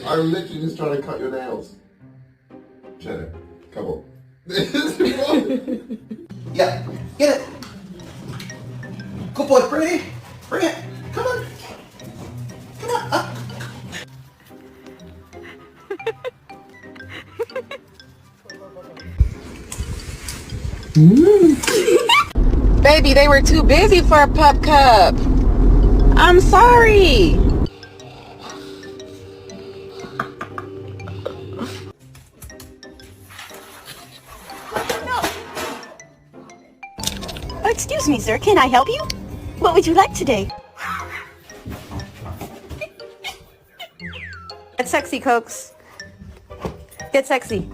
I'm literally just trying to cut your nails. Cheddar, come on. Yeah, get it. Good boy, bring it. Bring it. Come on. Come on, up. Baby, they were too busy for a pup cup. I'm sorry. Excuse me, sir. Can I help you? What would you like today? Get sexy, Cokes. Get sexy.